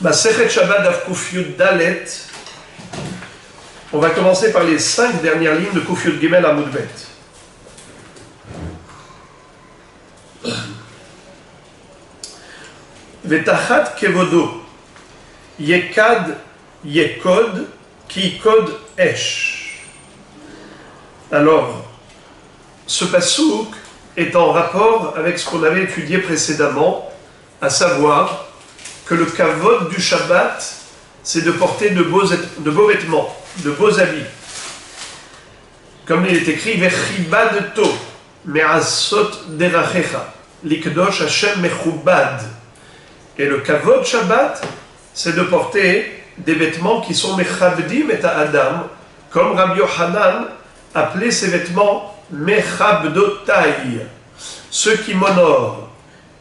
Masechet Shabbat Daf Kuf Yud Dalet. On va commencer par les 5 dernières lignes de Kuf Yud Gimel Amud Bet. Vetachat kevodo yekad yekod ki kod esh. Alors, ce passouk est en rapport avec ce qu'on avait étudié précédemment, à savoir que le kavod du Shabbat, c'est de porter de beaux vêtements, de beaux habits. Comme il est écrit, Vechibad to, me'asot derachecha, likdosh Hashem mechubad. Et le kavod Shabbat, c'est de porter des vêtements qui sont mechabdim et adam, comme Rabbi Yochanan appelait ces vêtements mechabdotai, ceux qui m'honorent.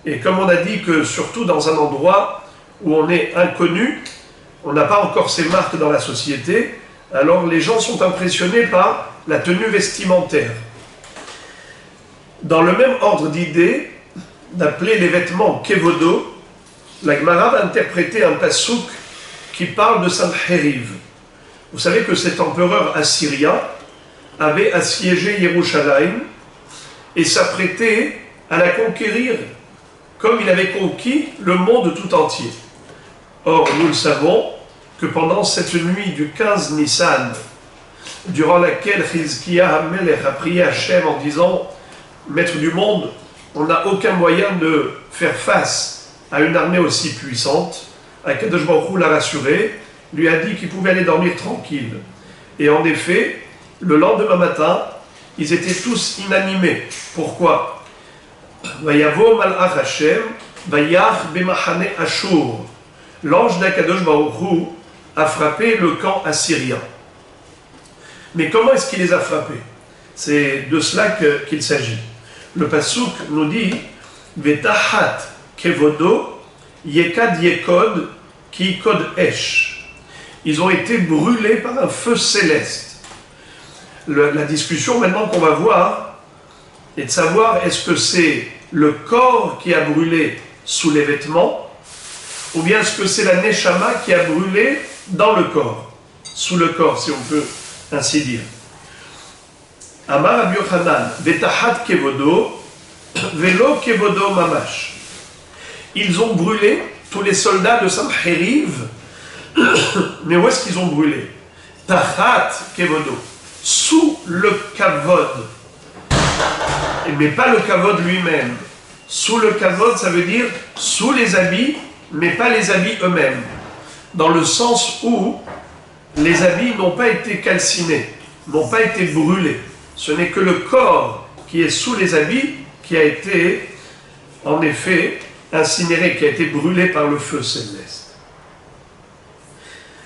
Et comme on a dit que surtout dans un endroit où on est inconnu, on n'a pas encore ces marques dans la société, alors les gens sont impressionnés par la tenue vestimentaire. Dans le même ordre d'idée, d'appeler les vêtements kevodo, la Gemara va interpréter un passouk qui parle de Sancheriv. Vous savez que cet empereur assyrien avait assiégé Yerushalayim et s'apprêtait à la conquérir comme il avait conquis le monde tout entier. Or, nous le savons que pendant cette nuit du 15 Nissan, durant laquelle Chizkiya HaMelech a prié Hachem en disant « Maître du monde, on n'a aucun moyen de faire face à une armée aussi puissante », Akadosh Baruch Hu l'a rassuré, lui a dit qu'il pouvait aller dormir tranquille. Et en effet, le lendemain matin, ils étaient tous inanimés. Pourquoi ? Vayavo malach Hashem, vayach bemachane Ashur. L'ange d'Akadosh Baruch Hu a frappé le camp assyrien. Mais comment est-ce qu'il les a frappés ? C'est de cela qu'il s'agit. Le passouk nous dit Vetahat kevodo yekad yekod ki kod esh. Ils ont été brûlés par un feu céleste. La discussion maintenant qu'on va voir est de savoir est-ce que c'est le corps qui a brûlé sous les vêtements ou bien est-ce que c'est la neshama qui a brûlé dans le corps, sous le corps si on peut ainsi dire. Amar Rabbi Yochanan, Vetahat kevodo, velo kevodo mamash. Ils ont brûlé tous les soldats de Sancheriv, mais où est-ce qu'ils ont brûlé ? Tachat kevodo, sous le kavod, mais pas le kavod lui-même. Sous le kavod, ça veut dire sous les habits, mais pas les habits eux-mêmes, dans le sens où les habits n'ont pas été calcinés, n'ont pas été brûlés. Ce n'est que le corps qui est sous les habits qui a été, en effet, incinéré, qui a été brûlé par le feu céleste.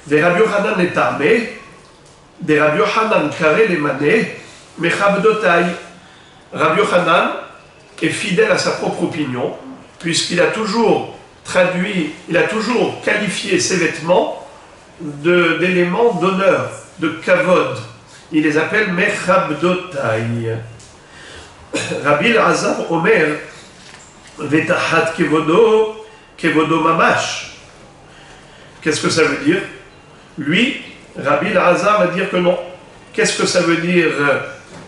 Des Rabbi Yochanan est armé, des Rabbi Yochanan carré les manées, mechabdotai. Rabbi Yochanan est fidèle à sa propre opinion, puisqu'il a toujours traduit, il a toujours qualifié ses vêtements d'éléments d'honneur, de kavod. Il les appelle mechabdotai. Rabbi Elazar Omer, Vetahat kevodo, kevodo mamash. Qu'est-ce que ça veut dire ? Lui, Rabbi Elazar va dire que non. Qu'est-ce que ça veut dire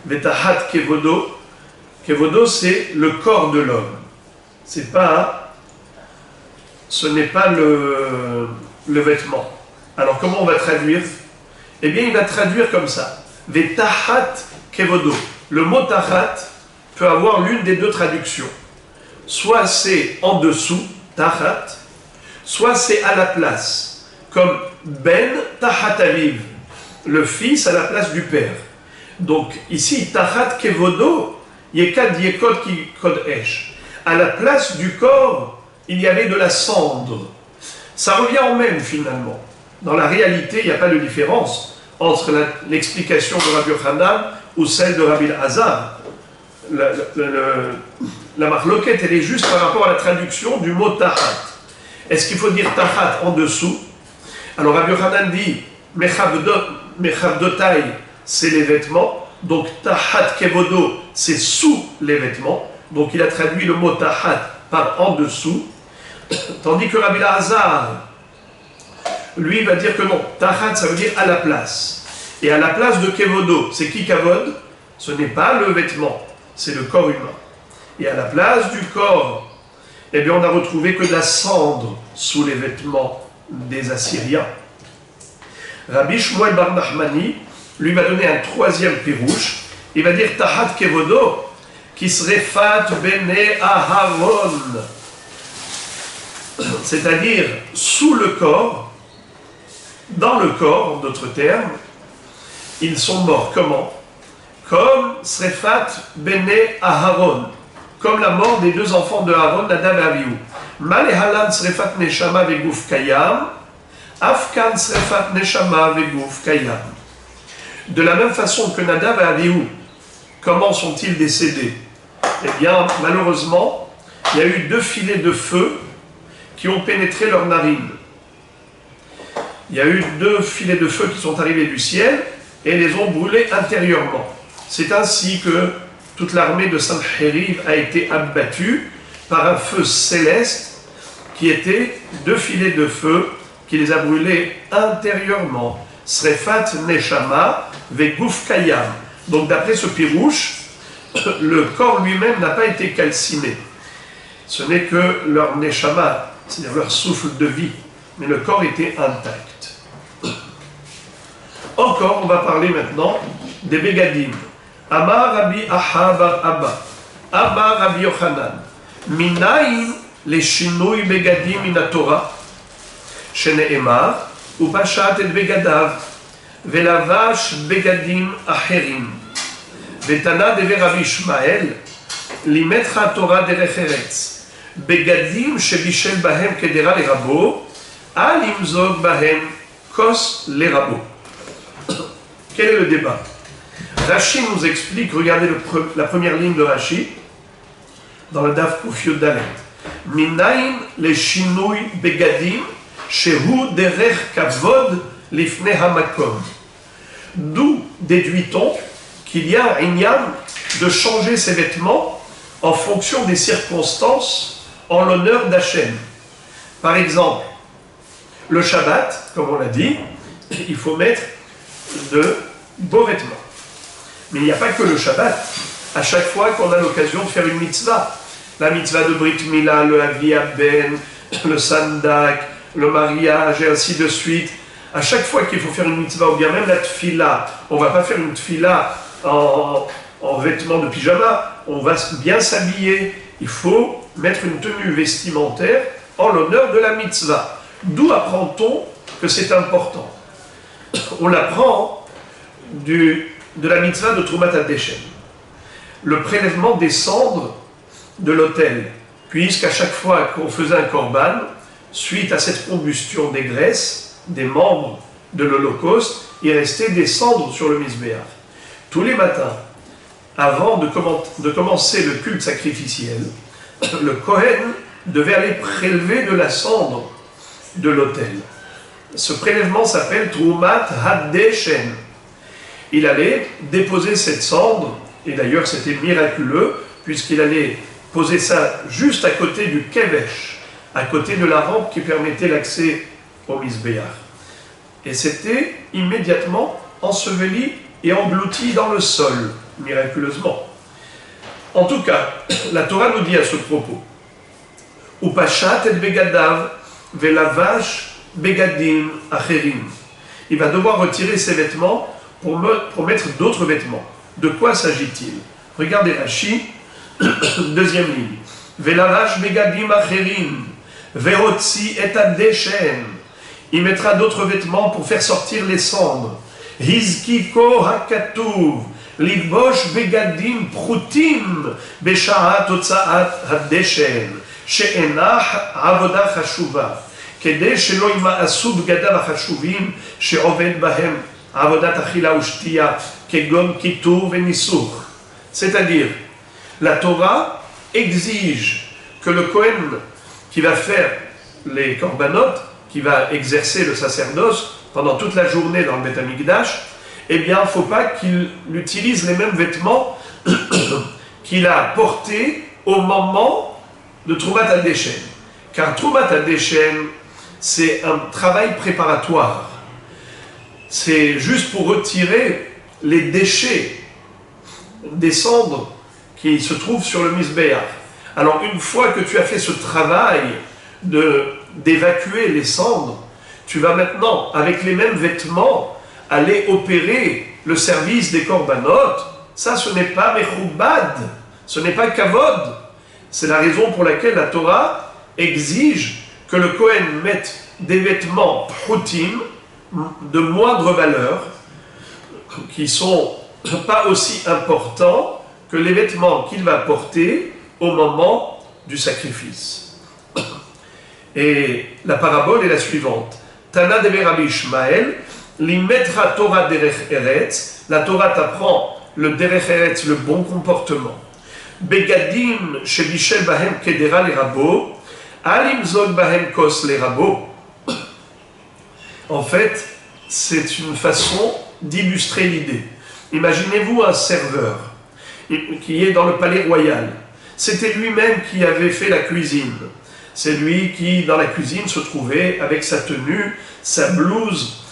Vetahat kevodo ? Kevodo, c'est le corps de l'homme. Ce n'est pas le vêtement. Alors comment on va traduire ? Eh bien, il va traduire comme ça. Vetahat kevodo. Le mot tahat peut avoir l'une des deux traductions. Soit c'est en dessous, tahat, soit c'est à la place, comme ben tahat aviv, le fils à la place du père. Donc ici, tahat kevodo, yekad yekod ki kod esh. À la place du corps, il y avait de la cendre. Ça revient au même finalement. Dans la réalité, il n'y a pas de différence entre l'explication de Rabbi Yochanan ou celle de Rabbi Elazar. La marloquette, elle est juste par rapport à la traduction du mot tahat. Est-ce qu'il faut dire tahat en dessous ? Alors Rabbi Yochanan dit mechabdotai, c'est les vêtements. Donc tahat kevodo, c'est sous les vêtements. Donc il a traduit le mot tahat par en dessous. Tandis que Rabbi Elazar lui il va dire que non, Tahat ça veut dire à la place. Et à la place de Kevodo, c'est qui Kavod? Ce n'est pas le vêtement, c'est le corps humain. Et à la place du corps, eh bien on a retrouvé que de la cendre sous les vêtements des Assyriens. Rabbi Shmuel bar Nachmani lui va donner un troisième pirouche. Il va dire Tahat Kevodo, qui serait Fat Bene Aharon. C'est-à-dire sous le corps, dans le corps, en d'autres termes, ils sont morts. Comment? Comme Srefat Bene Aharon, comme la mort des deux enfants de Aaron, Nadav et Avihu. Malehalan Srefat Neshama Vegouf Kayam, Afkan Srefat Neshama Vegouf Kayam. De la même façon que Nadav et Avihu, comment sont-ils décédés? Eh bien, malheureusement, il y a eu 2 filets de feu qui ont pénétré leurs narines. Il y a eu 2 filets de feu qui sont arrivés du ciel et les ont brûlés intérieurement. C'est ainsi que toute l'armée de Sancheriv a été abattue par un feu céleste qui était 2 filets de feu qui les a brûlés intérieurement. Srefat Neshama Vegouf Kayam. Donc d'après ce pirouche, le corps lui-même n'a pas été calciné. Ce n'est que leur Neshama, c'est-à-dire leur souffle de vie, mais le corps était intact. Encore, on va parler maintenant des Begadim. Amar Rabbi Ahabar Abba, Amar Rabbi Yochanan, Minaïn les Shinui Begadim min Torah, Shene'emar, Upashat et Begadav, Velavash Begadim Acherim, Vetana deve Rabbi Ishmael, Limetra Torah derech eretz, Begadim shebishel bahem kedera le rabo, Alimzog bahem kos le rabo. Quel est le débat? Rashi nous explique, regardez la première ligne de Rashi, dans le Daf Kufyud Dalet. Minayin le shinui begadim, shehu derech kavod lifne hamakom. D'où déduit-on qu'il y a un inyan de changer ses vêtements en fonction des circonstances en l'honneur d'Hachem. Par exemple, le Shabbat, comme on l'a dit, il faut mettre de beaux vêtements. Mais il n'y a pas que le Shabbat. À chaque fois qu'on a l'occasion de faire une mitzvah, la mitzvah de Brit Mila, le Avi Ben, le Sandak, le mariage et ainsi de suite, à chaque fois qu'il faut faire une mitzvah, ou bien même la tfila, on ne va pas faire une tfila en vêtements de pyjama, on va bien s'habiller. Il faut mettre une tenue vestimentaire en l'honneur de la mitzvah. D'où apprend-on que c'est important? On l'apprend de la mitzvah de Trumat HaDeshen, le prélèvement des cendres de l'autel, puisqu'à chaque fois qu'on faisait un korban, suite à cette combustion des graisses, des membres de l'Holocauste, il restait des cendres sur le Mizbeach. Tous les matins, avant de commencer le culte sacrificiel, le Kohen devait aller prélever de la cendre de l'autel. Ce prélèvement s'appelle Trumat HaDeshen. Il allait déposer cette cendre, et d'ailleurs c'était miraculeux, puisqu'il allait poser ça juste à côté du Kevesh, à côté de la rampe qui permettait l'accès au Mizbeach. Et c'était immédiatement enseveli et englouti dans le sol, miraculeusement. En tout cas, la Torah nous dit à ce propos, Upashat et begadav velavash begadim acherim. Il va devoir retirer ses vêtements pour mettre d'autres vêtements. De quoi s'agit-il? Regardez Rashi, deuxième ligne. Velavash begadim acherim, verotzi et adeshen. Il mettra d'autres vêtements pour faire sortir les cendres. Hizkiko hakatuv, lidbosh begadim prutim, beshaat otsaat hadeshen, she'enach avoda chashuva, kede shelo ima'asu bgadav achashuvim, she'oved bahem, avodat achila ushtiya, kegon kitur venisur. C'est-à-dire, la Torah exige que le Kohen qui va faire les korbanot, qui va exercer le sacerdoce pendant toute la journée dans le Beth Amikdash, eh bien, il ne faut pas qu'il utilise les mêmes vêtements qu'il a portés au moment de Trumat HaDeshen. Car Trumat HaDeshen, c'est un travail préparatoire. C'est juste pour retirer les déchets des cendres qui se trouvent sur le misbéach. Alors une fois que tu as fait ce travail d'évacuer les cendres, tu vas maintenant, avec les mêmes vêtements, aller opérer le service des korbanot. Ça, ce n'est pas mechoubad, ce n'est pas kavod. C'est la raison pour laquelle la Torah exige que le Kohen mette des vêtements proutim, de moindre valeur, qui sont pas aussi importants que les vêtements qu'il va porter au moment du sacrifice. Et la parabole est la suivante. Tana de Rabbi Ishmael, l'imetra Torah derech eretz, la Torah t'apprend le derech eretz, le bon comportement. Begadim shebishel bahem kedera les rabbos, alim zog bahem kos les rabbos. En fait, c'est une façon d'illustrer l'idée. Imaginez-vous un serveur qui est dans le palais royal. C'était lui-même qui avait fait la cuisine. C'est lui qui, dans la cuisine, se trouvait avec sa tenue, sa blouse.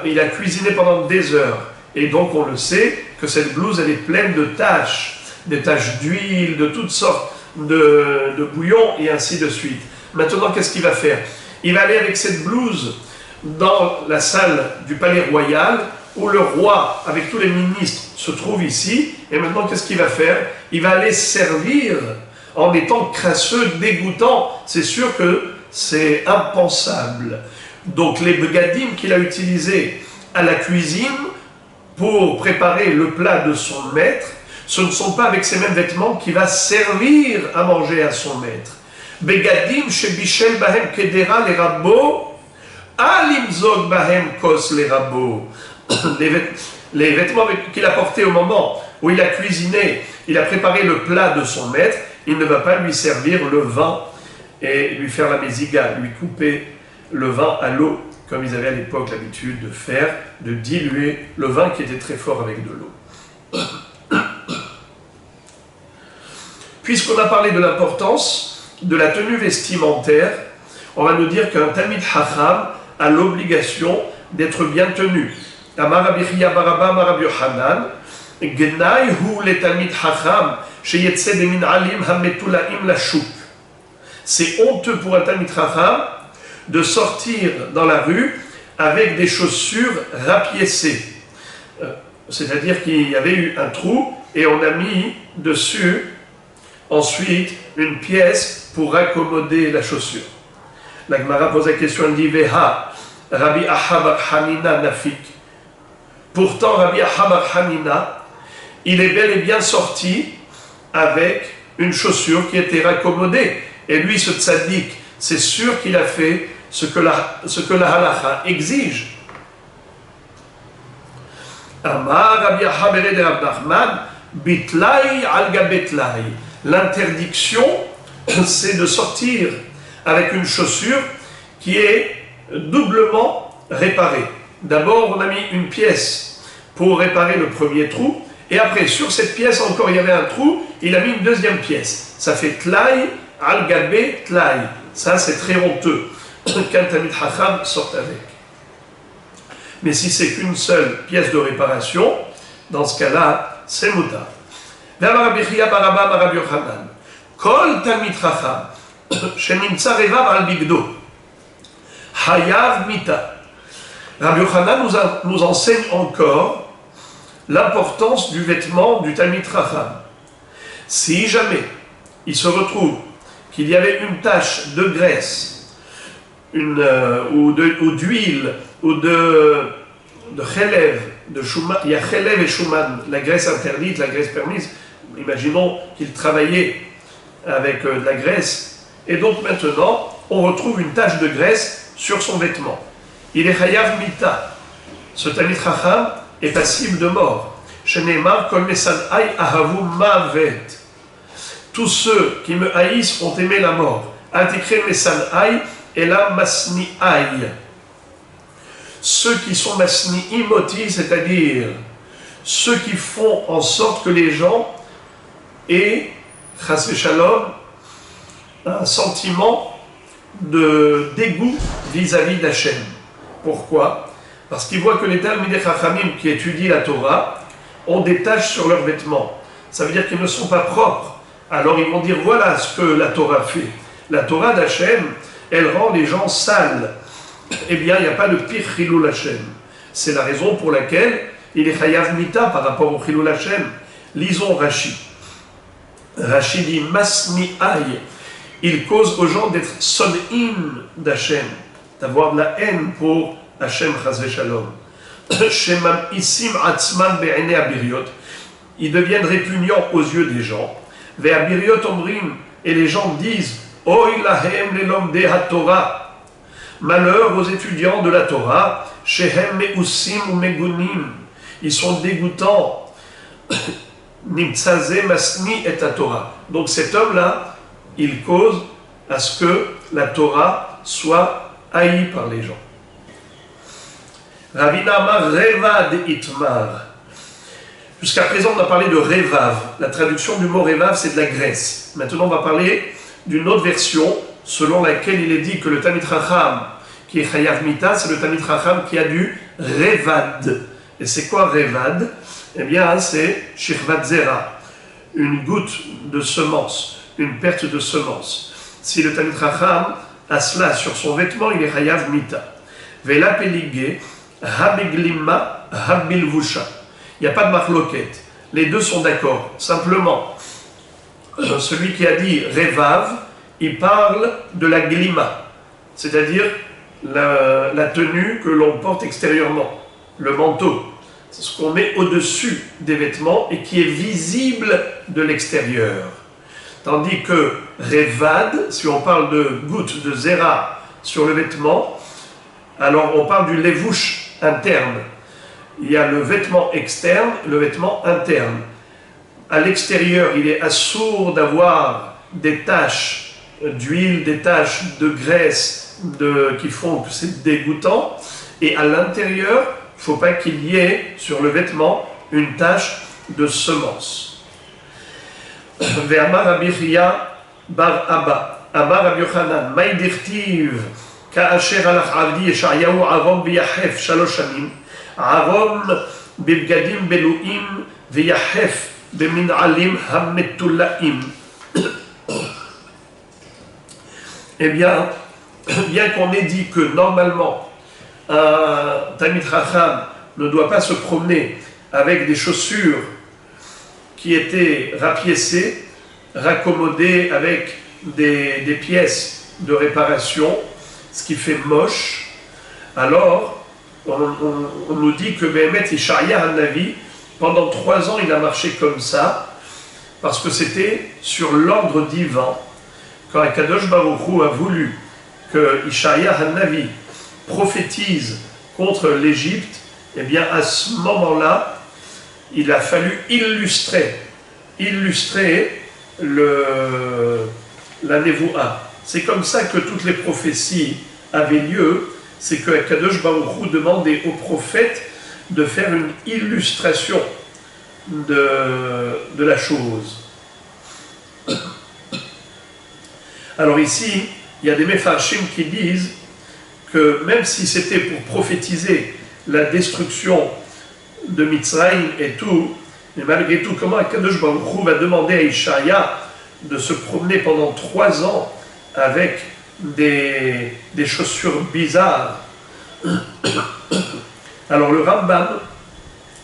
Il a cuisiné pendant des heures. Et donc, on le sait, que cette blouse, elle est pleine de taches. Des taches d'huile, de toutes sortes de bouillons, et ainsi de suite. Maintenant, qu'est-ce qu'il va faire? Il va aller avec cette blouse dans la salle du palais royal, où le roi, avec tous les ministres, se trouve ici. Et maintenant, qu'est-ce qu'il va faire? Il va aller servir en étant crasseux, dégoûtant. C'est sûr que c'est impensable. Donc les begadim qu'il a utilisés à la cuisine pour préparer le plat de son maître, ce ne sont pas avec ces mêmes vêtements qu'il va servir à manger à son maître. Begadim shebishel bahem kedera les rabbos, alimzog bahem kos les rabbos. Les vêtements qu'il a portés au moment où il a cuisiné, il a préparé le plat de son maître, il ne va pas lui servir le vin et lui faire la méziga, lui couper le vin à l'eau, comme ils avaient à l'époque l'habitude de faire, de diluer le vin qui était très fort avec de l'eau. Puisqu'on a parlé de l'importance de la tenue vestimentaire, on va nous dire qu'un Talmid Chacham a l'obligation d'être bien tenu. Amar Rabbi Chia Baraba, Amar Rabbi Yochanan, Gnai hu le Talmid Chacham sheyetze beminalim hametulaim lashuk. C'est honteux pour un Talmid Chacham de sortir dans la rue avec des chaussures rapiécées. C'est-à-dire qu'il y avait eu un trou et on a mis dessus ensuite une pièce pour accommoder la chaussure. La Gemara pose la question, elle dit Veha, Rabbi Ahabar Hanina Nafik. Pourtant, Rabbi Ahabar Hanina, il est bel et bien sorti avec une chaussure qui était raccommodée. Et lui, ce tzaddik, c'est sûr qu'il a fait ce que la halakha exige. Amar Rabbi Ahabar de Rabbi Nachman, Bitlai alga betlai. L'interdiction, c'est de sortir avec une chaussure qui est doublement réparée. D'abord, on a mis une pièce pour réparer le premier trou, et après, sur cette pièce, encore, il y avait un trou, il a mis une deuxième pièce. Ça fait tlai, al-gabé, tlai. Ça, c'est très honteux qu'un Talmid Chacham sorte avec. Mais si c'est qu'une seule pièce de réparation, dans ce cas-là, c'est mutar. Rabbi Chia Baraba, Rabbi Yochanan. Kol Talmid Chacham שנמצא רבב על בגדו, חייב מיתה. Rabbi Yochanan nous enseigne encore l'importance du vêtement du Talmid Chacham. Si jamais il se retrouve qu'il y avait une tache de graisse, ou d'huile, ou de chelev, de shuman, il y a chelev et shuman, la graisse interdite, la graisse permise. Imaginons qu'il travaillait avec de la graisse. Et donc maintenant, on retrouve une tache de graisse sur son vêtement. Il est chayav mita. Ce Talmid Chacham est passible de mort. Sheneemar kol mesanai ahavu mavet. Tous ceux qui me haïssent ont aimé la mort. Antikre mesanai et la masni'ai. Ceux qui sont masni'imoti, c'est-à-dire ceux qui font en sorte que les gens aient, chas v'shalom, un sentiment de dégoût vis-à-vis d'Hachem. Pourquoi? Parce qu'ils voient que les Talmidei Chachamim qui étudient la Torah ont des taches sur leurs vêtements. Ça veut dire qu'ils ne sont pas propres. Alors ils vont dire voilà ce que la Torah fait. La Torah d'Hachem, elle rend les gens sales. Eh bien, il n'y a pas de pire Chilul Hashem. C'est la raison pour laquelle il est Chayav Mita par rapport au Chilul Hashem. Lisons Rashi. Rashi dit Masmi Aï. Il cause aux gens d'être son'im d'Hachem, d'avoir de la haine pour Hachem Chazve Shalom. Shemam Isim Atzman Be'ene Abiriot. Ils deviennent répugnants aux yeux des gens. Ve'abiriot Omrim. Et les gens disent Oy lahem lelom de ha-Torah. Malheur aux étudiants de la Torah, shehem meusim ou megunim, ils sont dégoûtants. Nimtsaze masni et la Torah. Donc cet homme-là, il cause à ce que la Torah soit haïe par les gens. Ravina Amar Revad Itmar. Jusqu'à présent, on a parlé de Revav. La traduction du mot Revav, c'est de la graisse. Maintenant, on va parler d'une autre version selon laquelle il est dit que le Talmid Chacham qui est Chayav Mita, c'est le Talmid Chacham qui a du Revad. Et c'est quoi Revad? Eh bien, c'est Shirvat Zera, une goutte de semence, une perte de semence. Si le Talmid Chacham a cela sur son vêtement, il est Chayav Mita. Vela Peligé, Habiglima, Habilvusha. Il n'y a pas de marloquette. Les deux sont d'accord. Simplement, celui qui a dit Revav, il parle de la glima, c'est-à-dire la tenue que l'on porte extérieurement, le manteau. C'est ce qu'on met au-dessus des vêtements et qui est visible de l'extérieur. Tandis que Revad, si on parle de goutte de zera sur le vêtement, alors on parle du levouche interne. Il y a le vêtement externe, le vêtement interne. À l'extérieur, il est assourd d'avoir des taches d'huile, des taches de graisse qui font que c'est dégoûtant. Et à l'intérieur, il ne faut pas qu'il y ait sur le vêtement une tache de semence. Ve'amar Rabbi Chia bar Abba, Amar Rabbi Yochanan, Maïdirtiv, Ka'asher alach avdi Yeshayahu arom v'yachef shalosh shanim, arom bibgadim beluim v'yachef b'min'alim hammetulaim. Eh bien qu'on ait dit que normalement un Talmid Chacham ne doit pas se promener avec des chaussures qui étaient rapiécées, raccommodées avec des pièces de réparation, ce qui fait moche, alors on nous dit que Béhémet Ishaïa Hanavi, pendant 3 ans, il a marché comme ça, parce que c'était sur l'ordre divin. Quand Akadosh Baruch Hu a voulu que Ishaïa Hanavi prophétise contre l'Égypte, eh bien à ce moment-là, il a fallu illustrer la Nevoua. C'est comme ça que toutes les prophéties avaient lieu, c'est que Akadosh Baruch Hu demandait aux prophètes de faire une illustration de la chose. Alors ici, il y a des Mefarshim qui disent que même si c'était pour prophétiser la destruction de Mitzrayim et tout, mais malgré tout, comment Akadosh Baruch Hu va demander à Ishaïa de se promener pendant 3 ans avec des chaussures bizarres? Alors le Rambam,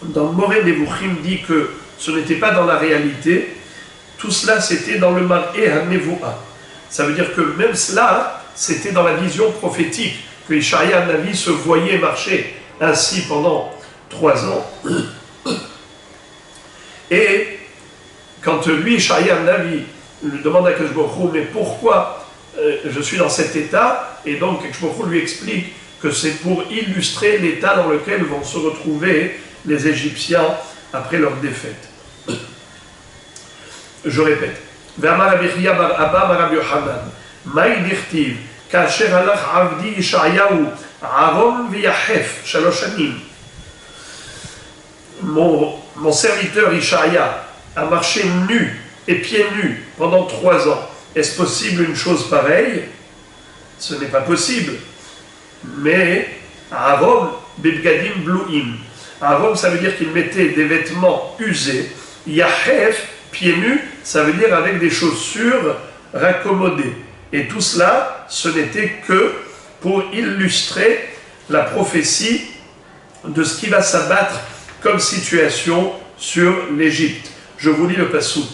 dans Moreh Nevuchim, dit que ce n'était pas dans la réalité, tout cela c'était dans le Mar'eh HaNevoua. Ça veut dire que même cela, c'était dans la vision prophétique, que Ishaïa Navi se voyait marcher ainsi pendant 3 ans. Et quand lui, Ishaïa Navi, lui demande à Akadosh Baruch Hu, mais pourquoi je suis dans cet état? Et donc Akadosh Baruch Hu lui explique que c'est pour illustrer l'état dans lequel vont se retrouver les Égyptiens après leur défaite. Je répète. Ve'amar Rabbi Chia bar Abba bar Rabbi Yochanan, Maï dirtiv, Ka'asher halach avdi Yeshayahu, arom v'yachef, shalosh shanim. Mon serviteur Ishaïa a marché nu et pieds nus pendant 3 ans. Est-ce possible une chose pareille? ce n'est pas possible. Mais Arom bebgadim bluim. Arom, ça veut dire qu'il mettait des vêtements usés. Yahef, pieds nus, ça veut dire avec des chaussures raccommodées. Et tout cela, ce n'était que pour illustrer la prophétie de ce qui va s'abattre comme situation sur l'Égypte. Je vous lis le pasouk.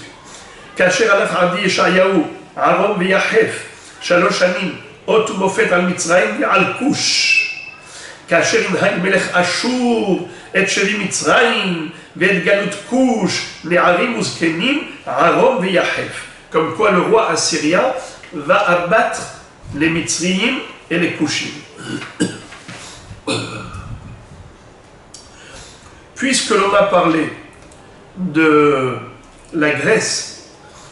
Kacher alaf adi Yeshayahu, Aaron v'Yahef, Shalosh Shanim, Ot Mofet al Mitzrayim al Kush. Kacher inhag melech Ashur, et Shevi Mitzrayim, ve'et Galut Kush, Ne'arim uzkenim, Aaron v'Yahef. Comme quoi le roi assyrien va abattre les Mitzrayim et les Kushim. Puisque l'on a parlé de la graisse,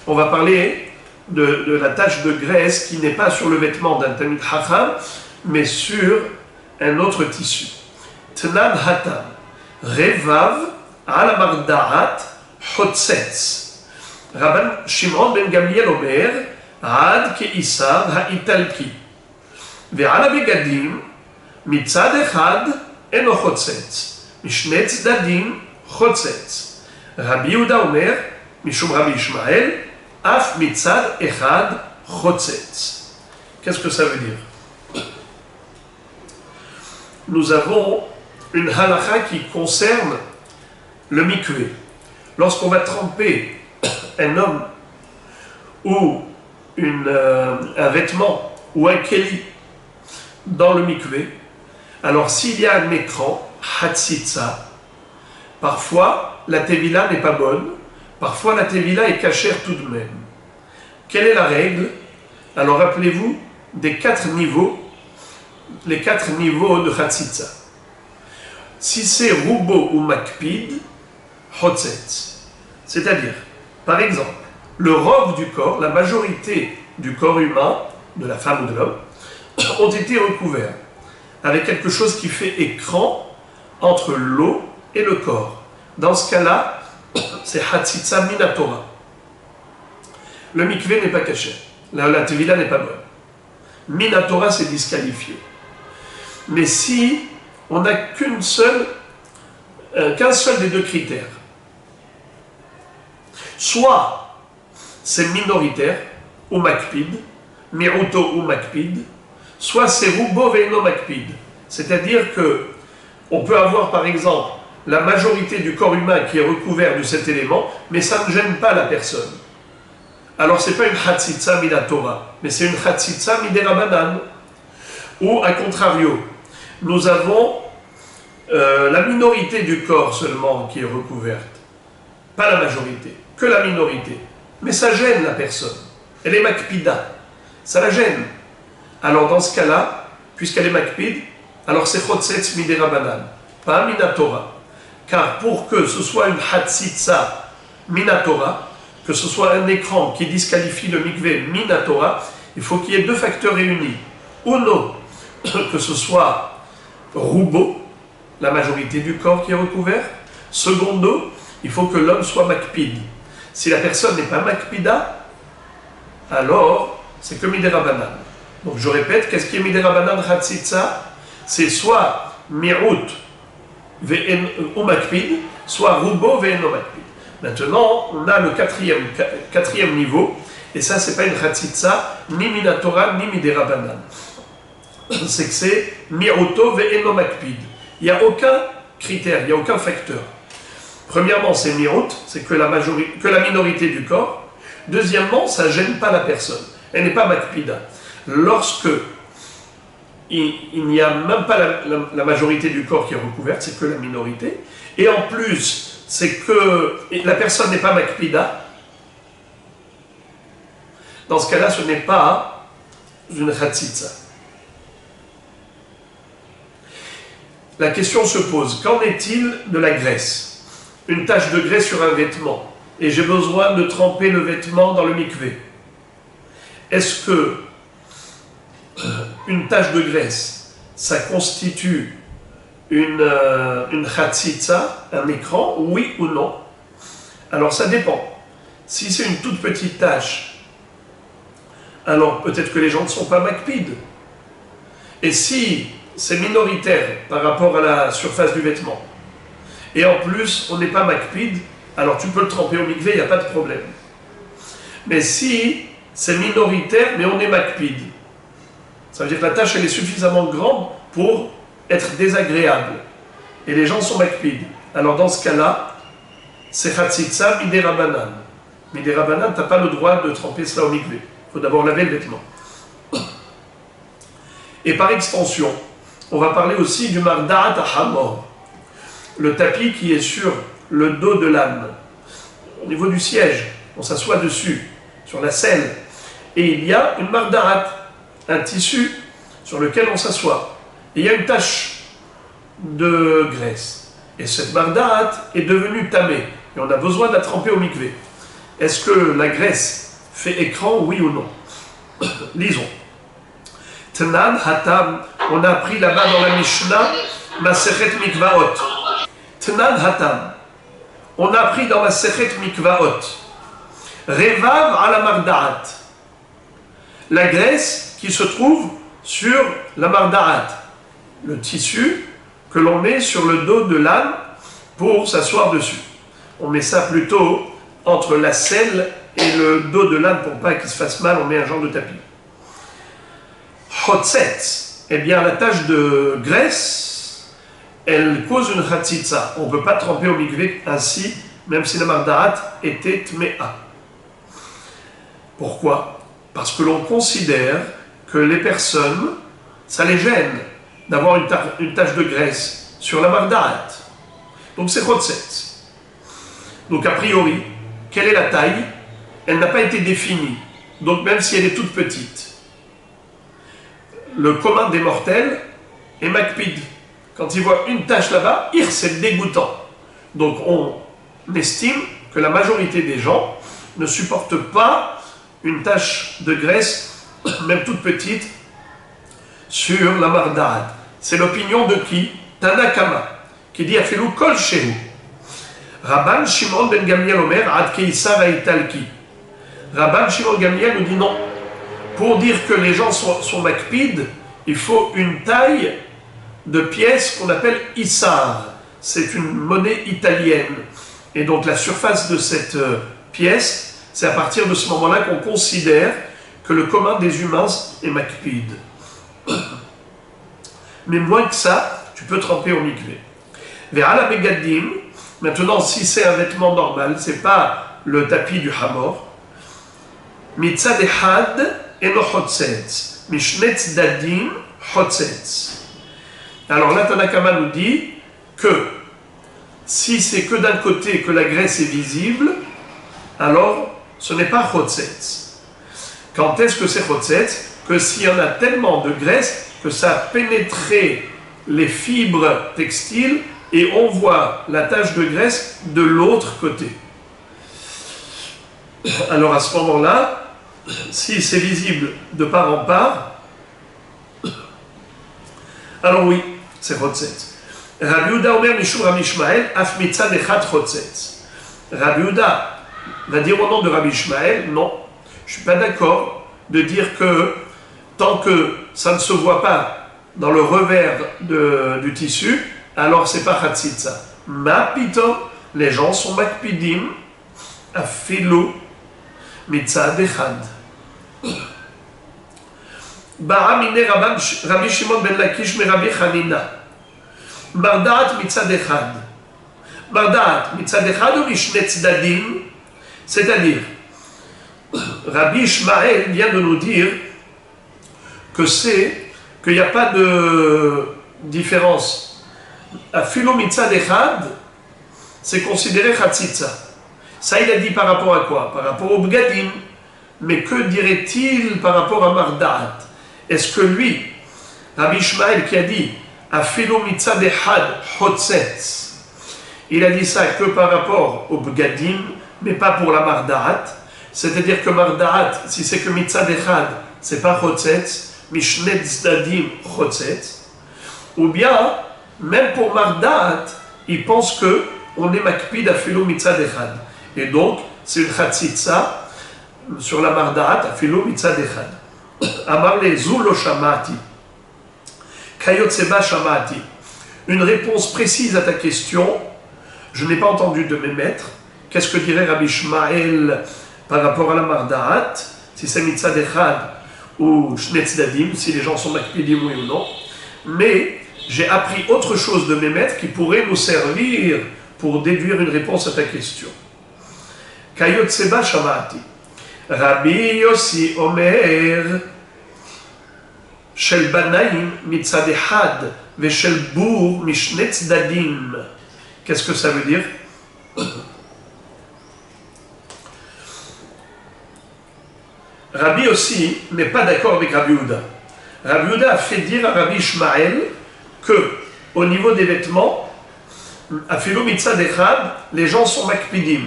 on va parler de la tache de graisse qui n'est pas sur le vêtement d'un Talmid Chacham, mais sur un autre tissu. Tnan Hatam, Revav, Alamar Da'at, Hotzetz. Rabban Shimon ben Gamliel Omer, Ad Ke'isad Ha'italki. Ve'ala begadim, Mitzad Echad, Eno Hotzetz. משני צדדים חוצץ. רבי יהודה אומר, משום רבי ישמעאל, אף מצד אחד חוצץ. Qu'est-ce que ça veut dire? Nous avons une halakha qui concerne le mikvé. Lorsqu'on va tremper un homme ou un vêtement ou un keli dans le mikvé, alors s'il y a un écran, Hatzitza. Parfois, la tevila n'est pas bonne. Parfois, la tevila est cachère tout de même. Quelle est la règle? Alors, rappelez-vous des 4 niveaux, les 4 niveaux de Hatzitza. Si c'est Rubo ou Makpid, Hotzetz. C'est-à-dire, par exemple, le robe du corps, la majorité du corps humain, de la femme ou de l'homme, ont été recouverts avec quelque chose qui fait écran entre l'eau et le corps. Dans ce cas-là, c'est Hatzitza Minatora. Le mikvé n'est pas caché. La tevila n'est pas bonne. Minatora, c'est disqualifié. Mais si on n'a qu'un seul des deux critères, soit c'est minoritaire, ou makpid, miruto ou makpid, soit c'est rubo ve'eno makpid. C'est-à-dire que on peut avoir par exemple la majorité du corps humain qui est recouvert de cet élément, mais ça ne gêne pas la personne. Alors ce n'est pas une Hatzitza Minatora, mais c'est une Hatzitza Miderabanan. Ou à contrario, nous avons la minorité du corps seulement qui est recouverte, pas la majorité, que la minorité. Mais ça gêne la personne. Elle est makpida, ça la gêne. Alors dans ce cas-là, puisqu'elle est makpid, alors c'est Chotzetz Miderabanan, pas Minatora. Car pour que ce soit une Hatzitza Minatora, que ce soit un écran qui disqualifie le mikvé Minatora, il faut qu'il y ait 2 facteurs réunis. Uno, que ce soit Rubo, la majorité du corps qui est recouvert. Secondo, il faut que l'homme soit makpid. Si la personne n'est pas makpida, alors c'est que Miderabanan. Donc je répète, qu'est-ce qui est Miderabanan Hatzitza? C'est soit Mirut ou makpid, soit Rubo ve'eno makpid. Maintenant, on a le quatrième niveau, et ça, c'est pas une Hatzitza, ni Minatora, ni Miderabanan. C'est que c'est Miruto ve'eno makpid. Il n'y a aucun critère, il n'y a aucun facteur. Premièrement, c'est Mirut, c'est que la minorité du corps. Deuxièmement, ça ne gêne pas la personne. Elle n'est pas makpida. Lorsque il n'y a même pas la majorité du corps qui est recouverte, c'est que la minorité. Et en plus, c'est que la personne n'est pas makpida. Dans ce cas-là, ce n'est pas une Hatzitza. La question se pose, qu'en est-il de la graisse? Une tache de graisse sur un vêtement, et j'ai besoin de tremper le vêtement dans le mikvé. Est-ce que une tache de graisse, ça constitue une Hatzitza, un écran, oui ou non? Alors ça dépend. Si c'est une toute petite tache, alors peut-être que les gens ne sont pas makpid. Et si c'est minoritaire par rapport à la surface du vêtement, et en plus on n'est pas makpid, alors tu peux le tremper au mikvé, il n'y a pas de problème. Mais si c'est minoritaire, mais on est makpid, ça veut dire que la tâche elle est suffisamment grande pour être désagréable. Et les gens sont makpid. Alors dans ce cas-là, c'est chatzitza midé rabanan. Midé rabanan, tu n'as pas le droit de tremper cela au mikvé. Il faut d'abord laver le vêtement. Et par extension, on va parler aussi du marda'at hamor, le tapis qui est sur le dos de l'âne, au niveau du siège, on s'assoit dessus, sur la selle, et il y a une marda'at, un tissu sur lequel on s'assoit, et il y a une tache de graisse, et cette marda'at est devenue tamée, et on a besoin de la tremper au mikvé. Est-ce que la graisse fait écran, oui ou non? Lisons. Tnan hatam, on a appris là-bas dans la Mishnah, Masechet Mikvaot. Tnan hatam, on a appris dans Masechet Mikvaot. Revav ala marda'at, la graisse qui se trouve sur la marda'at, le tissu que l'on met sur le dos de l'âne pour s'asseoir dessus. On met ça plutôt entre la selle et le dos de l'âne pour pas qu'il se fasse mal, on met un genre de tapis. Chotzetz, eh bien la tache de graisse, elle cause une chatzitza. On ne peut pas tremper au mikvé ainsi, même si la marda'at était tme'a. Pourquoi? Parce que l'on considère que les personnes, ça les gêne d'avoir une tache de graisse sur la marda'at. Donc c'est chotzetz. Donc a priori, quelle est la taille? Elle n'a pas été définie. Donc même si elle est toute petite, le commun des mortels est makpid. Quand il voit une tache là-bas, c'est dégoûtant. Donc on estime que la majorité des gens ne supportent pas une tache de graisse, même toute petite, sur la marda'at. C'est l'opinion de qui? Tanakama, qui dit Afilou kol shehu. Rabban Shimon ben Gamliel Omer ad keisar haitalki. Rabban Shimon Gamliel nous dit non. Pour dire que les gens sont makpid, il faut une taille de pièce qu'on appelle issar. C'est une monnaie italienne. Et donc la surface de cette pièce, c'est à partir de ce moment-là qu'on considère que le commun des humains est makpid. Mais moins que ça, tu peux tremper au mikvé. Vers la begadim, maintenant si c'est un vêtement normal, c'est pas le tapis du hamor, mitzad echad eno chotzetz, mishne tzdadim chotzetz. Alors là, Tanakama nous dit que si c'est que d'un côté que la graisse est visible, alors ce n'est pas chotzetz. Quand est-ce que c'est chotzetz? Que s'il y en a tellement de graisse que ça a pénétré les fibres textiles et on voit la tache de graisse de l'autre côté. Alors à ce moment-là, si c'est visible de part en part, alors oui, c'est chotzetz. Rabbi Yehuda Omer Mishum Rabbi Ishmael, af mitzad echad chotzetz. Rabbi Yehuda va dire au nom de Rabbi Ishmael, non, je ne suis pas d'accord de dire que tant que ça ne se voit pas dans le revers du tissu, alors c'est pas chatzitza. Ma pitom, les gens sont makpidim, afilu mitzad echad. Bara mine Rabbi Shimon ben Lakish me Rabbi Chanina. Marda'at mitzad echad. Marda'at mitzad echad ou mishne tzdadim, c'est-à-dire, Rabbi Ishmael vient de nous dire que qu'il n'y a pas de différence. Afilo mitzad echad, c'est considéré chatzitza. Ça, il a dit par rapport à quoi? Par rapport au bgadim. Mais que dirait-il par rapport à marda'at? Est-ce que lui, Rabbi Ishmael qui a dit Afilo mitzad echad chotzetz, il a dit ça que par rapport au bgadim, mais pas pour la marda'at? C'est-à-dire que marda'at, si c'est que mitzad echad, c'est pas chotzetz, mishne tzdadim chotzetz, ou bien, même pour marda'at, il pense que on est makpid afilo mitzad echad. Et donc, c'est une chatzitza sur la marda'at afilo mitzad echad. Amar le zu lo shamati. Kayotseba Shamati. Une réponse précise à ta question, je n'ai pas entendu de mes maîtres. Qu'est-ce que dirait Rabbi Ishmael par rapport à la Marda'at, si c'est Mitzad Echad ou Shnei Tzdadim, si les gens sont Makpidim oui ou non. Mais j'ai appris autre chose de mes maîtres qui pourrait nous servir pour déduire une réponse à ta question. Kayotseba Shamati. Rabbi Yossi Omer Shel Banaim Mitzad Echad Veshel Bour Mishne Tzdadim. Qu'est-ce que ça veut dire? Rabbi aussi n'est pas d'accord avec Rabbi Houda. Rabbi Houda a fait dire à Rabbi Ishmael que, au niveau des vêtements, à Philo Mitzad Echad, les gens sont makpidim.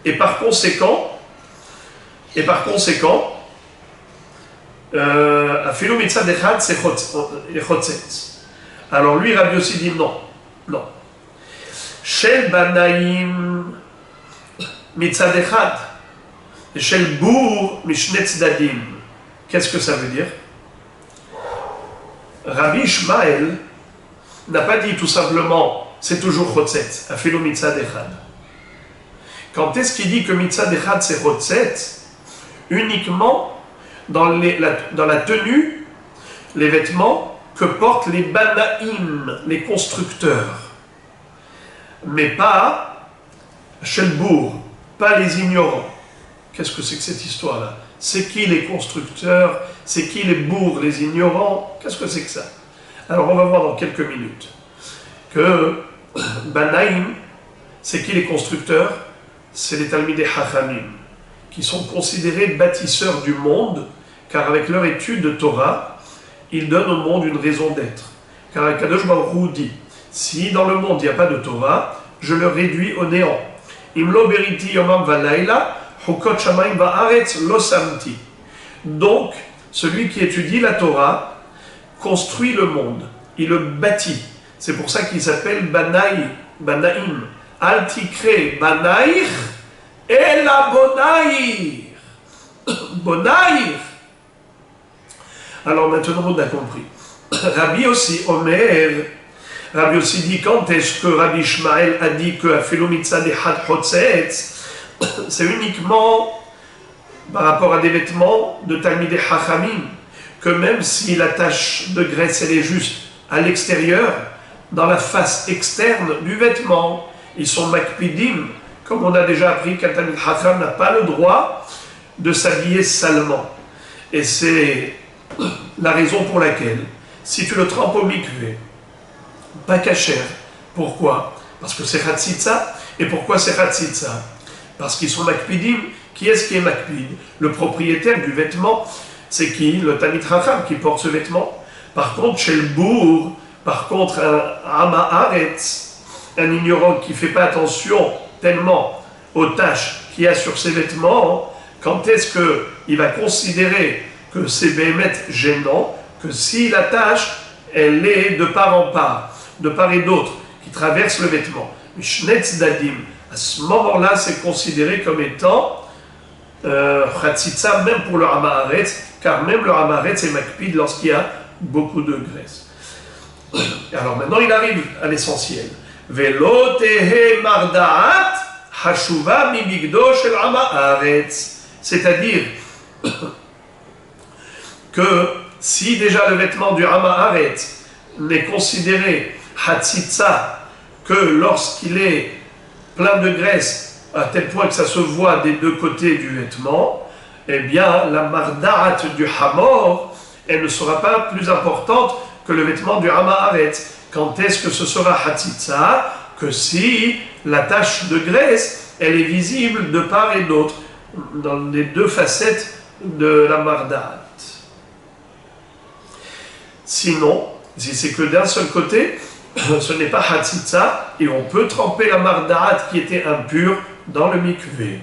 Et par conséquent, à Philo Mitzad Echad, c'est Chotzetz. Alors lui, Rabbi aussi dit non. Shel Banaim Mitzad Echad. Shel Bour Mishne Tzdadim. Qu'est-ce que ça veut dire? Rabbi Ishmael n'a pas dit tout simplement c'est toujours Chotzetz, Afilo Mitzad Echad. Quand est-ce qu'il dit que Mitzad Echad c'est Chotzetz? Uniquement dans la tenue, les vêtements que portent les Banaïm, les constructeurs. Mais pas Shel Bour, pas les ignorants. Qu'est-ce que c'est que cette histoire-là? C'est qui les constructeurs? C'est qui les bourgs, les ignorants? Qu'est-ce que c'est que ça? Alors on va voir dans quelques minutes que Banaïm, c'est qui les constructeurs? C'est les Talmidei Chachamim, qui sont considérés bâtisseurs du monde, car avec leur étude de Torah, ils donnent au monde une raison d'être. Car Kadosh Baruch Hu dit, si dans le monde il n'y a pas de Torah, je le réduis au néant. Imlo beriti yomam valayla, hukot shamayim va'aretz lo samti. Donc, celui qui étudie la Torah construit le monde, il le bâtit. C'est pour ça qu'il s'appelle Banaïm. Al tikre Banaïr et la Bonaïr. Bonaïr. Alors maintenant, on a compris. Rabbi aussi, Rabbi aussi dit quand est-ce que Rabbi Ishmael a dit que Afilo Mitzad Echad Chotzetz, c'est uniquement par rapport à des vêtements de Talmidei Chachamim, que même si la tache de graisse elle est juste à l'extérieur, dans la face externe du vêtement, ils sont makpidim, comme on a déjà appris qu'un Talmid Chacham n'a pas le droit de s'habiller salement. Et c'est la raison pour laquelle, si tu le trempes au mikvé, pas kasher. Pourquoi? Parce que c'est Hatzitza. Et pourquoi c'est Hatzitza? Parce qu'ils sont makpidim. Qui est-ce qui est makpid? Le propriétaire du vêtement, c'est qui? Le Talmid Chacham qui porte ce vêtement. Par contre, chez le bourg, par contre, un Ama Haaretz, un ignorant qui ne fait pas attention tellement aux taches qu'il y a sur ses vêtements, quand est-ce qu'il va considérer que c'est béhémet gênant, que si la tache, elle est de part en part, de part et d'autre, qui traverse le vêtement. Mishne Tzdadim, à ce moment-là, c'est considéré comme étant Chatzitza, même pour le Ama Haaretz, car même le Ama Haaretz est makpid lorsqu'il y a beaucoup de graisse. Alors maintenant, il arrive à l'essentiel. Velo tehe marda'at hashuva mimigdo shel Ama Haaretz. C'est-à-dire que si déjà le vêtement du Ama Haaretz n'est considéré Hatzitza que lorsqu'il est plein de graisse, à tel point que ça se voit des deux côtés du vêtement, eh bien, la marda'at du Hamor, elle ne sera pas plus importante que le vêtement du Ama Haaretz. Quand est-ce que ce sera Hatzitza? Que si la tache de graisse, elle est visible de part et d'autre, dans les deux facettes de la marda'at. Sinon, si c'est que d'un seul côté, ce n'est pas Hatzitza, et on peut tremper la marda'at qui était impure dans le mikvé.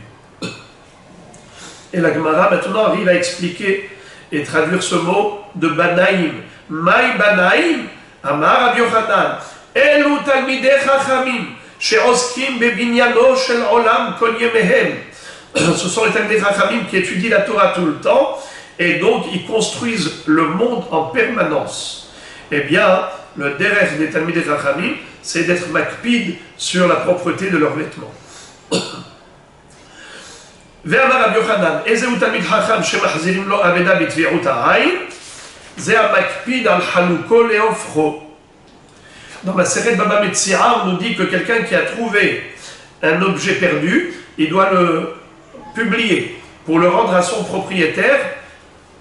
Et la Gemara maintenant arrive à expliquer et traduire ce mot de Banaïm. Maï Banaïm, Amar Rabbi Yochanan, Elu Talmidei Chachamim, She'oskim bebinyano shel olam kol yemehem. Ce sont les Talmidei Chachamim qui étudient la Torah tout le temps, et donc ils construisent le monde en permanence. Eh bien, le derech des Talmidei Chachamim, c'est d'être makpid sur la propreté de leurs vêtements. ואמר רבי יוחנן, איזהו תלמיד חכם שמחזירים לו אבדה בתביעות העין? זה המקפיד על חלוקו להופכו. Dans la Maseret Baba Metzia, on nous dit que quelqu'un qui a trouvé un objet perdu, il doit le publier pour le rendre à son propriétaire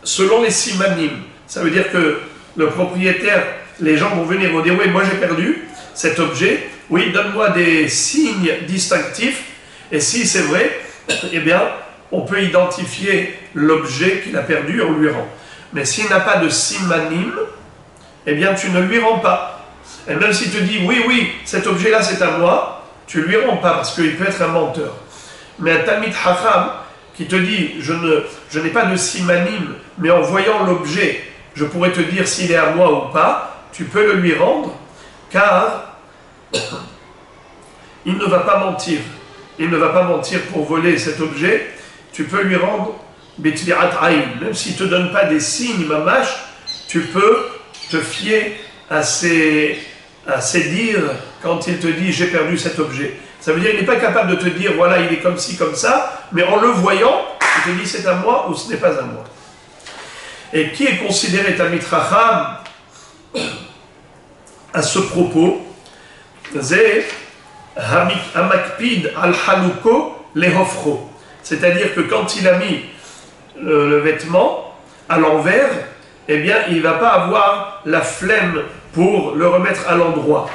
selon les simanim. Ça veut dire que le propriétaire, les gens vont venir et dire oui, moi j'ai perdu cet objet, oui, donne-moi des signes distinctifs, et si c'est vrai, eh bien, on peut identifier l'objet qu'il a perdu, on lui rend. Mais s'il n'a pas de simanim, eh bien, tu ne lui rends pas. Et même s'il te dit oui, cet objet-là c'est à moi, tu ne lui rends pas parce qu'il peut être un menteur. Mais un Talmid Chacham qui te dit je n'ai pas de simanim, mais en voyant l'objet, je pourrais te dire s'il est à moi ou pas, tu peux le lui rendre, car il ne va pas mentir. Il ne va pas mentir pour voler cet objet, tu peux lui rendre Betvi'at Aïn. Même s'il ne te donne pas des signes, mamash, tu peux te fier à ses dires quand il te dit j'ai perdu cet objet. Ça veut dire qu'il n'est pas capable de te dire voilà il est comme ci, comme ça, mais en le voyant, il te dit c'est à moi ou ce n'est pas à moi. Et qui est considéré Talmid Chacham à ce propos? C'est Hamakpid al Haluko lehofro. C'est-à-dire que quand il a mis le vêtement à l'envers, eh bien il ne va pas avoir la flemme pour le remettre à l'endroit.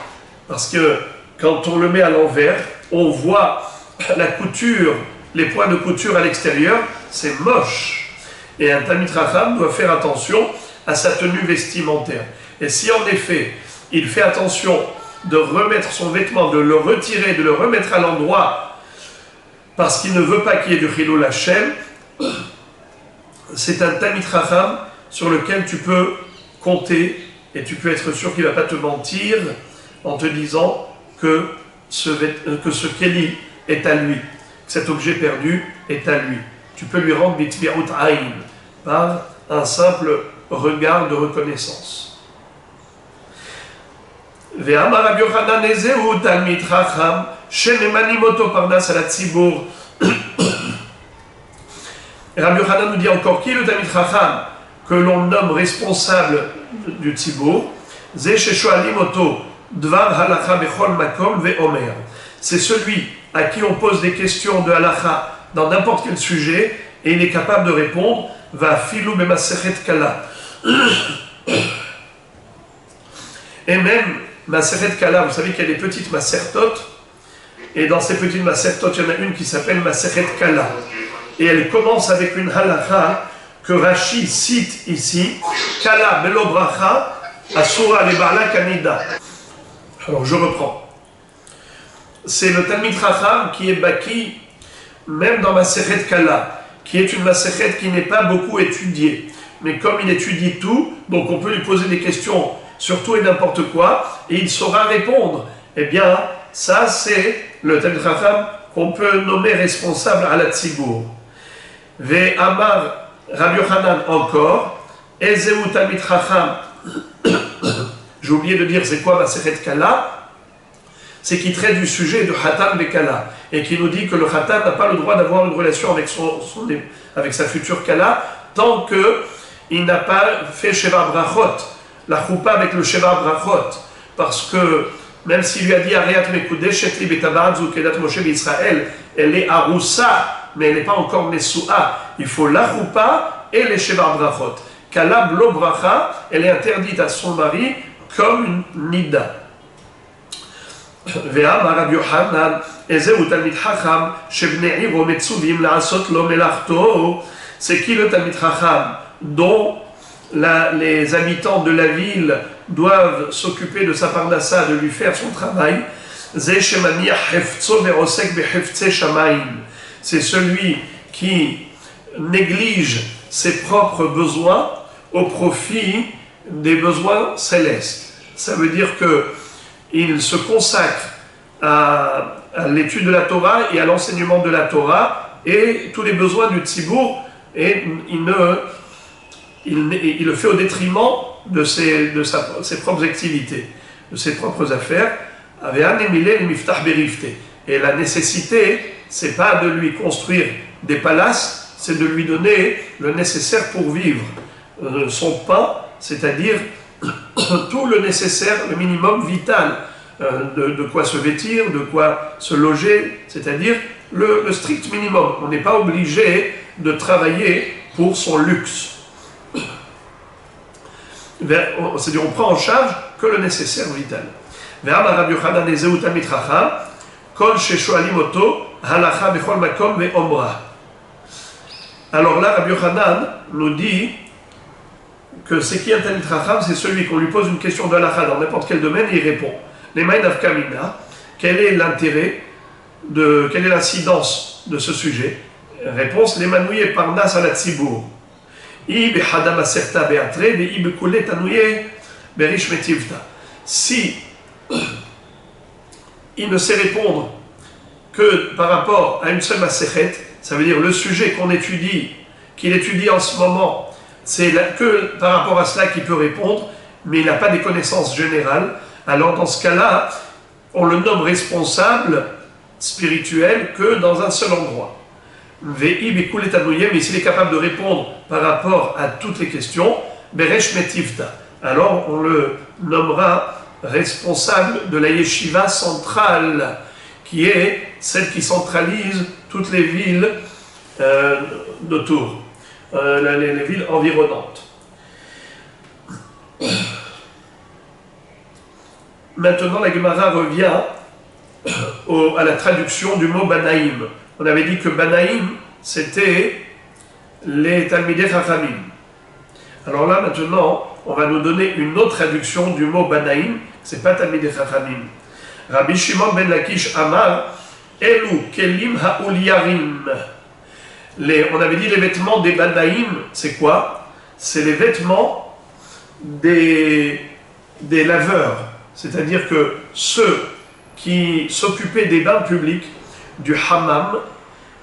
Parce que quand on le met à l'envers, on voit la couture, les points de couture à l'extérieur, c'est moche. Et un Talmid Chacham doit faire attention à sa tenue vestimentaire. Et si en effet, il fait attention de remettre son vêtement, de le retirer, de le remettre à l'endroit, parce qu'il ne veut pas qu'il y ait du Chilul Hashem, c'est un Talmid Chacham sur lequel tu peux compter et tu peux être sûr qu'il ne va pas te mentir en te disant que ce Keli est à lui, que cet objet perdu est à lui. Tu peux lui rendre Bitvi'ut Aïn par un simple regard de reconnaissance. Ve'amar Rabbi Yochanan ezehu Talmid Chacham she'nemanim oto parnas al hatzibur. Rabbi Yochanan nous dit encore qui est le Talmid Chacham que l'on nomme responsable du Tzibour, c'est celui à qui on pose des questions de halakha dans n'importe quel sujet et il est capable de répondre va filou b'masechet kala. Et même masechet kala, vous savez qu'il y a des petites masertot, et dans ces petites masertot, il y en a une qui s'appelle masechet kala, et elle commence avec une halakha que Rashi cite ici, Kala Belo Bracha Asura Lebala Kanida. Alors je reprends. C'est le Talmid Chacham qui est baki, même dans Masechet Kala, qui est une Masechet qui n'est pas beaucoup étudiée. Mais comme il étudie tout, donc on peut lui poser des questions sur tout et n'importe quoi, et il saura répondre. Eh bien, ça c'est le Talmid Chacham qu'on peut nommer responsable à la Tzibour. Ve Amar Rabbi Yochanan encore, Ezeu Talmid Chacham, j'ai oublié de dire c'est quoi Masechet Kala, c'est qui traite du sujet de Hatan Bekala, et qui nous dit que le Hatan n'a pas le droit d'avoir une relation avec, avec sa future Kala, tant qu'il n'a pas fait Sheva Brachot, la choupa avec le Sheva Brachot, parce que même s'il lui a dit Ariat Mekudeshet li betabarat zu kedat Moshe b'Israël, elle est Aroussa, mais elle n'est pas encore Nesu'a. Il faut la choupa et les Sheva Brachot. Kala Blo Bracha, elle est interdite à son mari comme une Nida. Ve'amar Rabbi Yochanan, ezeu Talmid Chacham, shebnei iro metzuvim la'asot lo melachto. C'est qui le Talmid Chacham dont les habitants de la ville doivent s'occuper de sa parnassa, de lui faire son travail? Ze shemaniach hefzo ve'osek behefze shamayim. C'est celui qui néglige ses propres besoins au profit des besoins célestes. Ça veut dire qu'il se consacre à l'étude de la Torah et à l'enseignement de la Torah et tous les besoins du Tzibour, et il il le fait au détriment de ses propres activités, de ses propres affaires. Et la nécessité, c'est pas de lui construire des palaces, c'est de lui donner le nécessaire pour vivre. Son pain, c'est-à-dire tout le nécessaire, le minimum vital, de quoi se vêtir, de quoi se loger, c'est-à-dire le strict minimum. On n'est pas obligé de travailler pour son luxe. C'est-à-dire on prend en charge que le nécessaire vital. Alors là, Rabbi Yochanan nous dit que c'est qui un Talmid Chacham, c'est celui qu'on lui pose une question d'halakha dans n'importe quel domaine et il répond. Les Maïn Avkamina, quel est l'intérêt, quelle est l'incidence de ce sujet? Réponse, l'émanouye par Nas à la Tzibour. Si il ne sait répondre que par rapport à une seule Masechet, ça veut dire le sujet qu'on étudie, qu'il étudie en ce moment, c'est que par rapport à cela qu'il peut répondre, mais il n'a pas des connaissances générales, alors dans ce cas-là, on le nomme responsable spirituel que dans un seul endroit. Mais s'il est capable de répondre par rapport à toutes les questions, alors on le nommera responsable de la yeshiva centrale, qui est celle qui centralise toutes les villes d'autour, les villes environnantes. Maintenant, la Gemara revient à la traduction du mot Banaïm. On avait dit que Banaïm, c'était les Talmidei Chachamim. Alors là, maintenant, on va nous donner une autre traduction du mot Banaïm. C'est pas Talmidei Chachamim. Rabbi Shimon ben Lakish Amar, Elu Kelim Ha'ulyarim. On avait dit les vêtements des Banaïm, c'est quoi? C'est les vêtements des laveurs. C'est-à-dire que ceux qui s'occupaient des bains publics, du hammam,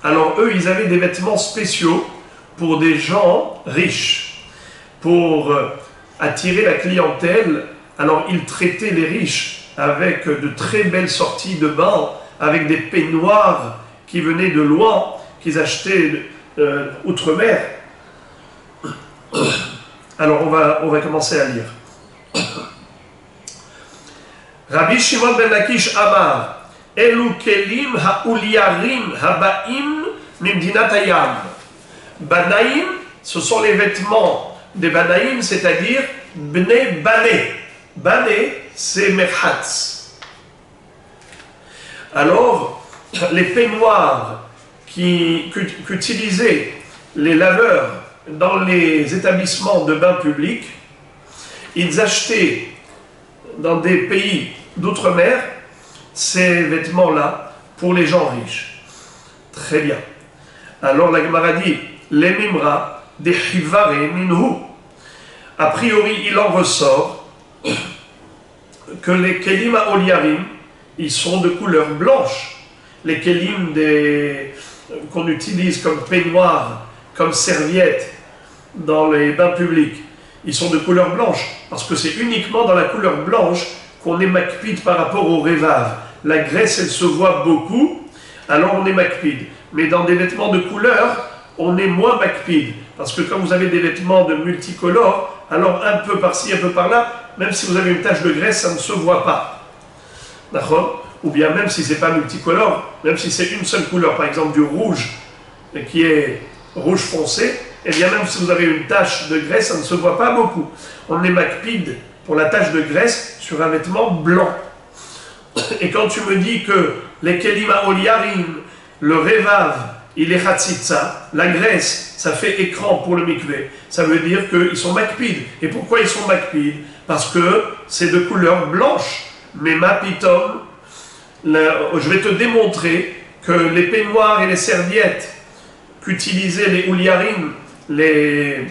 alors eux, ils avaient des vêtements spéciaux pour des gens riches, pour attirer la clientèle. Alors ils traitaient les riches avec de très belles sorties de bain, avec des peignoirs qui venaient de loin, qu'ils achetaient outre-mer. Alors on va commencer à lire. Rabbi Shimon ben Lakish Amar, Elu kelim ha'ulyarim haba'im mimdinat hayam. Banaïm, ce sont les vêtements des Banaïm, c'est-à-dire Bnei Bané. Bané, c'est Merhatz. Alors, les peignoirs qu'utilisaient les laveurs dans les établissements de bains publics, ils achetaient dans des pays d'outre-mer ces vêtements-là pour les gens riches. Très bien. Alors la Gemara dit, les mimra des hivare minhu. A priori, il en ressort que les kelim ha'olyarim, ils sont de couleur blanche. Les kelim qu'on utilise comme peignoir, comme serviette dans les bains publics, ils sont de couleur blanche, parce que c'est uniquement dans la couleur blanche qu'on est makpid par rapport au révave. La graisse, elle se voit beaucoup, alors on est makpid. Mais dans des vêtements de couleur, on est moins makpid. Parce que quand vous avez des vêtements de multicolores, alors un peu par-ci, un peu par-là, même si vous avez une tache de graisse, ça ne se voit pas. D'accord? Ou bien même si ce n'est pas multicolore, même si c'est une seule couleur, par exemple du rouge, qui est rouge foncé, et bien même si vous avez une tache de graisse, ça ne se voit pas beaucoup. On est makpid pour la tache de graisse sur un vêtement blanc. Et quand tu me dis que les kelim ha'olyarim, le révave, il est chatzitza, la graisse, ça fait écran pour le mikvé, ça veut dire qu'ils sont makpid. Et pourquoi ils sont makpid? Parce que c'est de couleur blanche. Mais ma pitom, je vais te démontrer que les peignoirs et les serviettes qu'utilisaient les ulyarim, les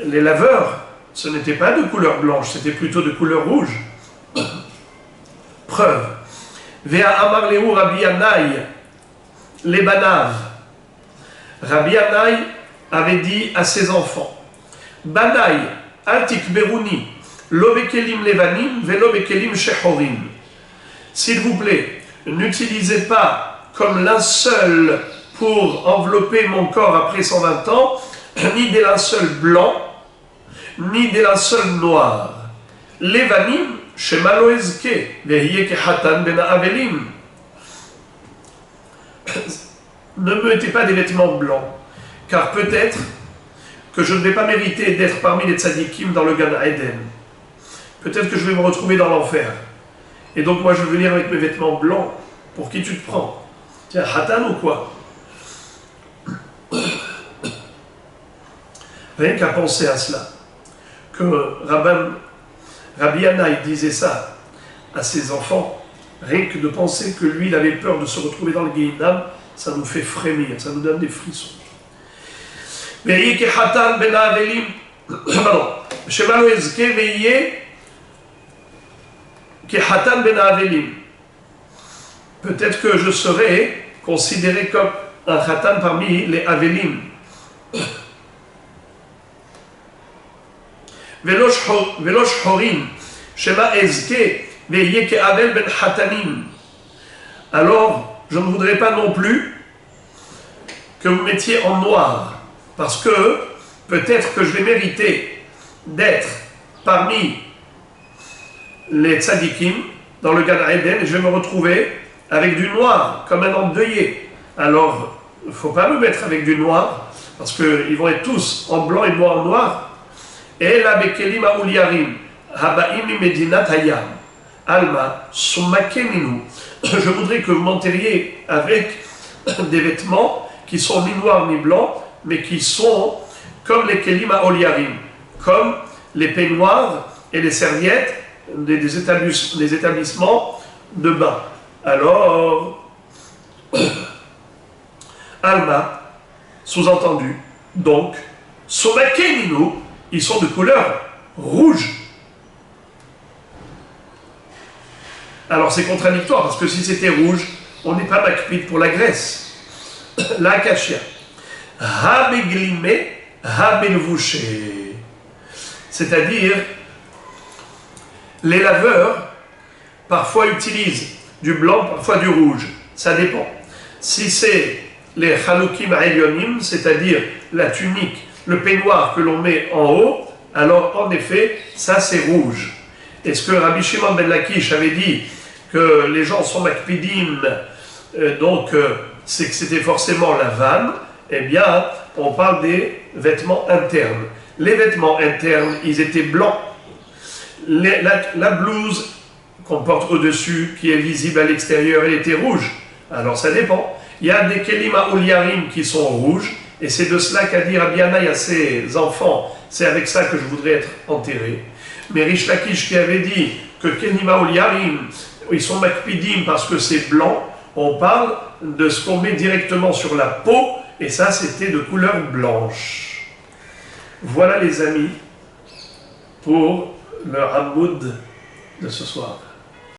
laveurs, ce n'était pas de couleur blanche, c'était plutôt de couleur rouge. Preuve. Vea amar lehu Rabbi Yannai, les banav. Rabbi Yannai avait dit à ses enfants, Banai, altik beruni, lobekelim levanim, velobekelim shehorim. S'il vous plaît, n'utilisez pas comme linceul pour envelopper mon corps après 120 ans, ni des linceuls blancs, ni des linceuls noirs. Levanim, shemalo ezke, vehiye kehatan ben avelim. Ne me mettez pas des vêtements blancs, car peut-être que je ne vais pas mériter d'être parmi les tzadikim dans le Gan Eden. Peut-être que je vais me retrouver dans l'enfer. Et donc moi je veux venir avec mes vêtements blancs. Pour qui tu te prends? Tiens, Hatan ou quoi? Rien qu'à penser à cela, que Rabbi Yannai disait ça à ses enfants, rien que de penser que lui il avait peur de se retrouver dans le Guéhinam, ça nous fait frémir, ça nous donne des frissons. Veillez que Hatan ben Avelim, pardon, Shemalo Ezke veillez que Hatan ben Avelim. Peut-être que je serai considéré comme un Hatan parmi les Avelim. Velosh Horim, Shema Ezke veillez que Avel ben Hatanim. Alors, je ne voudrais pas non plus que vous mettiez en noir. Parce que peut-être que je vais mériter d'être parmi les tzadikim dans le Gan Eden et je vais me retrouver avec du noir, comme un endeuillé. Alors, il ne faut pas me mettre avec du noir, parce qu'ils vont être tous en blanc et moi en noir. Et la bekelim aouliarim, habaim medinat hayam, alma, summakeninu. Je voudrais que vous m'enterriez avec des vêtements qui sont ni noirs ni blancs, mais qui sont comme les kelim aouliarim, comme les peignoirs et les serviettes des établissements de bain. Alors, Alma, sous-entendu, donc, Somakeninu, ils sont de couleur rouge. Alors c'est contradictoire, parce que si c'était rouge, on n'est pas makpid pour la graisse. La kashia. Habeglime, habelvouché. C'est-à-dire, les laveurs, parfois utilisent du blanc, parfois du rouge. Ça dépend. Si c'est les chaloukim elyonim, c'est-à-dire la tunique, le peignoir que l'on met en haut, alors en effet, ça c'est rouge. Est-ce que Rabbi Shimon ben Lakish avait dit que les gens sont makpidim, c'est que c'était forcément la vanne? Eh bien, on parle des vêtements internes. Les vêtements internes, ils étaient blancs. La blouse qu'on porte au-dessus, qui est visible à l'extérieur, elle était rouge. Alors ça dépend. Il y a des kelima ouliarim qui sont rouges, et c'est de cela qu'a dit Rabbi Yannai à ses enfants, c'est avec ça que je voudrais être enterré. Mais Rish Lakish qui avait dit que kelima ouliarim, ils sont makpidim parce que c'est blanc, on parle de ce qu'on met directement sur la peau, et ça c'était de couleur blanche. Voilà les amis, pour le Hamoud de ce soir.